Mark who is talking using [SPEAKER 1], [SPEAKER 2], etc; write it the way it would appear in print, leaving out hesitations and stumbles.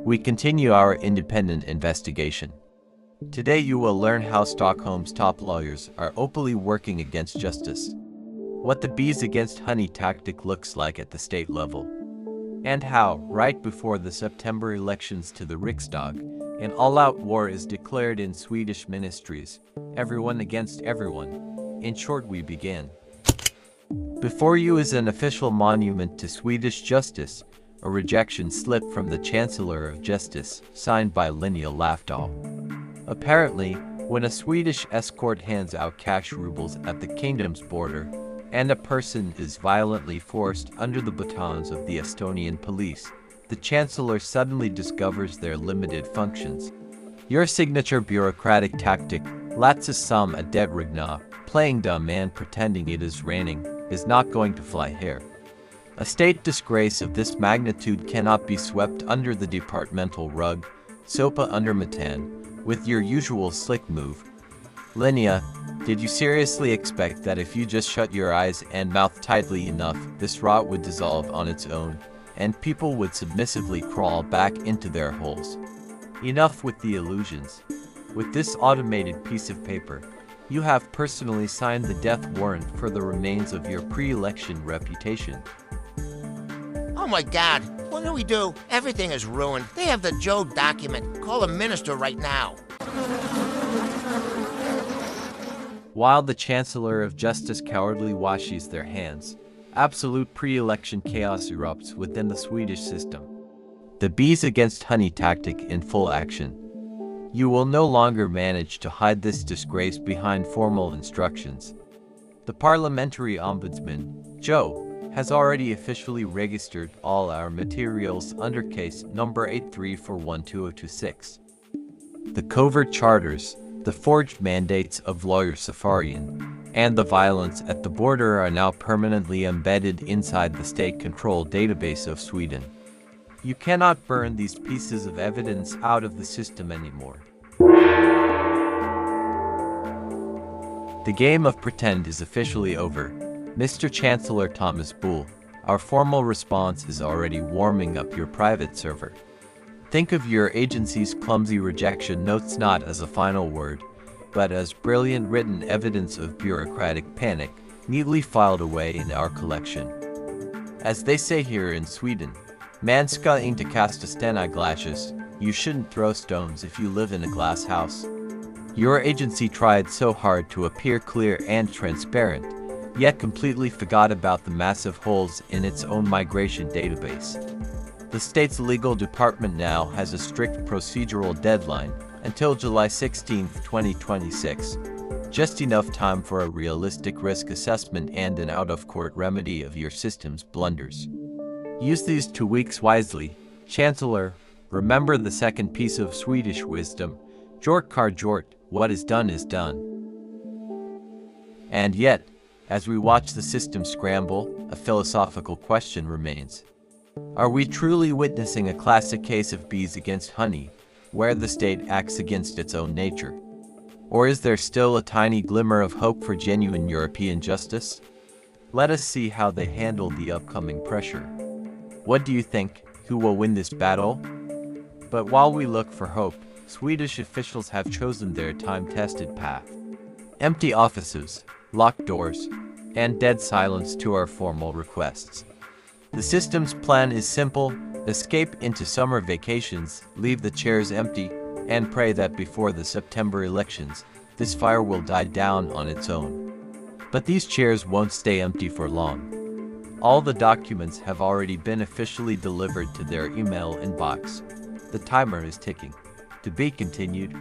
[SPEAKER 1] We continue our independent investigation. Today you will learn how Stockholm's top lawyers are openly working against justice, what the bees against honey tactic looks like at the state level, and how, right before the September elections to the Riksdag, an all-out war is declared in Swedish ministries, everyone against everyone. In short, we begin. Before you is an official monument to Swedish justice, a rejection slip from the Chancellor of Justice, signed by Linnea Löfdahl. Apparently, when a Swedish escort hands out cash rubles at the kingdom's border, and a person is violently forced under the batons of the Estonian police, the Chancellor suddenly discovers their limited functions. Your signature bureaucratic tactic, låtsas som det regnar, playing dumb and pretending it is raining, is not going to fly here. A state disgrace of this magnitude cannot be swept under the departmental rug, sopa under mattan, with your usual slick move. Linnea, did you seriously expect that if you just shut your eyes and mouth tightly enough, this rot would dissolve on its own, and people would submissively crawl back into their holes? Enough with the illusions. With this automated piece of paper, you have personally signed the death warrant for the remains of your pre-election reputation.
[SPEAKER 2] Oh my God, what do we do? Everything is ruined. They have the Joe document. Call the minister right now.
[SPEAKER 1] While the Chancellor of Justice cowardly washes their hands, absolute pre-election chaos erupts within the Swedish system. The bees against honey tactic in full action. You will no longer manage to hide this disgrace behind formal instructions. The parliamentary ombudsman, Joe, has already officially registered all our materials under case number 83412026. The covert charters, the forged mandates of lawyer Safarian, and the violence at the border are now permanently embedded inside the state-controlled database of Sweden. You cannot burn these pieces of evidence out of the system anymore. The game of pretend is officially over. Mr. Chancellor Thomas Bull, our formal response is already warming up your private server. Think of your agency's clumsy rejection notes not as a final word, but as brilliant written evidence of bureaucratic panic, neatly filed away in our collection. As they say here in Sweden, man ska inte kasta sten i glasses, you shouldn't throw stones if you live in a glass house. Your agency tried so hard to appear clear and transparent, yet completely forgot about the massive holes in its own migration database. The state's legal department now has a strict procedural deadline until July 16, 2026, just enough time for a realistic risk assessment and an out-of-court remedy of your system's blunders. Use these 2 weeks wisely. Chancellor, remember the second piece of Swedish wisdom, gjort kar gjort, what is done is done. And yet, as we watch the system scramble, a philosophical question remains. Are we truly witnessing a classic case of bees against honey, where the state acts against its own nature? Or is there still a tiny glimmer of hope for genuine European justice? Let us see how they handle the upcoming pressure. What do you think? Who will win this battle? But while we look for hope, Swedish officials have chosen their time-tested path. Empty offices, locked doors, and dead silence to our formal requests. The system's plan is simple: escape into summer vacations, leave the chairs empty, and pray that before the September elections, this fire will die down on its own. But these chairs won't stay empty for long. All the documents have already been officially delivered to their email inbox. The timer is ticking. To be continued.